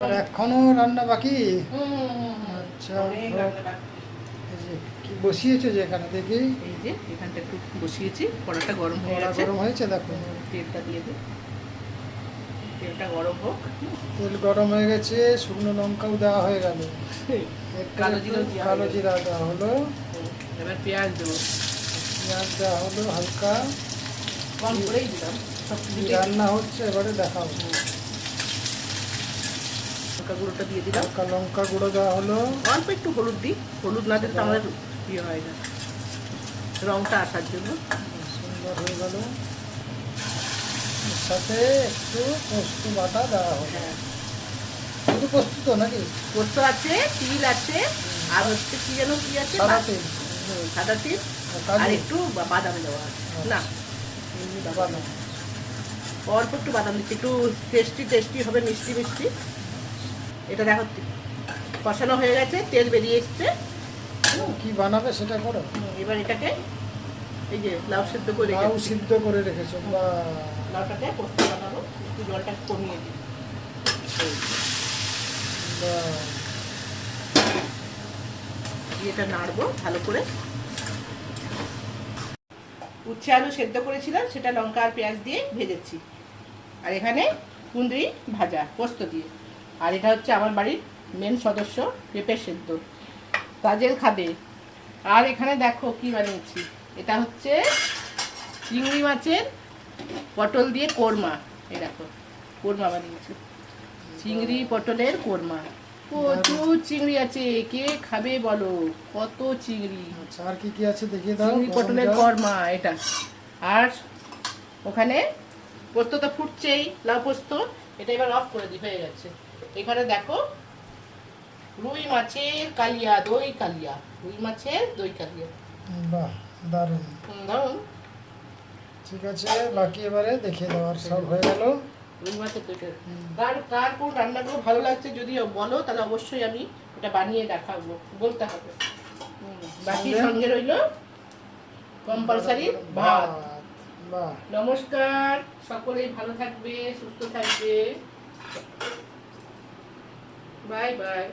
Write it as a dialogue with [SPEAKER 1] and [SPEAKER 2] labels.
[SPEAKER 1] আর এখনো রান্না বাকি? আচ্ছা, কি বসিয়েছো যে এখানে দেখি?
[SPEAKER 2] এই যে এখানটা একটু বসিয়েছি, কড়াটা গরম হয়ে গেছে।
[SPEAKER 1] গরম হয়েছে, দেখো।
[SPEAKER 2] তেলটা দিয়ে দিই, তেলটা গরম হোক।
[SPEAKER 1] তেল গরম হয়ে গেছে, শুকনো লঙ্কাও দেওয়া হয়ে গেল, কালো জিরা দেওয়া হলো।
[SPEAKER 2] এবার পেঁয়াজ দেবো,
[SPEAKER 1] পেঁয়াজ দেওয়া হলো হালকা,
[SPEAKER 2] কম করেই দিলাম।
[SPEAKER 1] রান্না হচ্ছে, এবারে দেখাবো।
[SPEAKER 2] লঙ্কা গুঁড়োটা দিয়ে দিলাম,
[SPEAKER 1] লঙ্কা গুঁড়ো দেওয়া হলো,
[SPEAKER 2] অল্প একটু হলুদ দিই, হলুদ না দিলে আমাদের ইয়ে হয় না, রংটা আসার জন্য।
[SPEAKER 1] সুন্দর হয়ে গেল। এর সাথে একটু পোস্ত বাটা দেওয়া হলো।
[SPEAKER 2] হ্যাঁ,
[SPEAKER 1] শুধু পোস্ত তো নাকি?
[SPEAKER 2] পোস্ত আছে, তিল আছে, আর হচ্ছে কি যেন কি আছে,
[SPEAKER 1] সাদা তেল,
[SPEAKER 2] সাদা তিল, আর একটু বাদাম দেওয়া আছে। না, এমনি বাদাম, অল্প একটু বাদাম দিচ্ছি, একটু টেস্টি হবে, মিষ্টি মিষ্টি। এটা দেখো কষানো হয়ে গেছে, তেল বেরিয়ে এসছে।
[SPEAKER 1] কি বানাবে সেটা করো।
[SPEAKER 2] এবার এটাকে এই যে লাউ সিদ্ধ করে
[SPEAKER 1] রেখেছো, বা
[SPEAKER 2] লাউটাকে পোস্ত বানাবো, একটু জলটা কমিয়ে দিই। এটা নাড়বো ভালো করে। উচ্ছে আলু সেদ্ধ করেছিলাম, সেটা লঙ্কা আর পেঁয়াজ দিয়ে ভেজেছি। আর এখানে কুঁদরি ভাজা পোস্ত দিয়ে। আর এটা হচ্ছে আমার বাড়ির মেন সদস্য, পেঁপে সেদ্ধ, তাজেল খাবে। আর এখানে দেখো কি বানিয়েছি, এটা হচ্ছে চিংড়ি মাছের পটল দিয়ে কোরমা। এই দেখো কোরমা বানিয়েছি, চিংড়ি পটলের কোরমা। প্রচুর চিংড়ি আছে, কে খাবে বলো, কত চিংড়ি।
[SPEAKER 1] আচ্ছা, আর কি কি আছে দেখিয়ে দাও।
[SPEAKER 2] চিংড়ি পটলের কোরমা এটা। আর ওখানে পোস্ত তো ফুটছেই, লাউ পোস্ত। এটা এবার অফ করে দিই, হয়ে গেছে। এখানে দেখো রুই মাছের কালিয়া, দই কালিয়া, রুই মাছের দই কালিয়া।
[SPEAKER 1] বাহ, দারুণ
[SPEAKER 2] দারুণ।
[SPEAKER 1] ঠিক আছে, বাকি এবারে দেখিয়ে দাও। আর সব হয়ে গেল।
[SPEAKER 2] রুই মাছের দই কালিয়া। কার কোন রান্নাগুলো ভালো লাগছে যদি বলো, তাহলে অবশ্যই আমি এটা বানিয়ে দেখাবো, বলতে হবে। বাকি সঙ্গে রইল কম্পালসারি ভাত। নমস্কার, সকলেই ভালো থাকবে, সুস্থ থাকবে। Bye bye.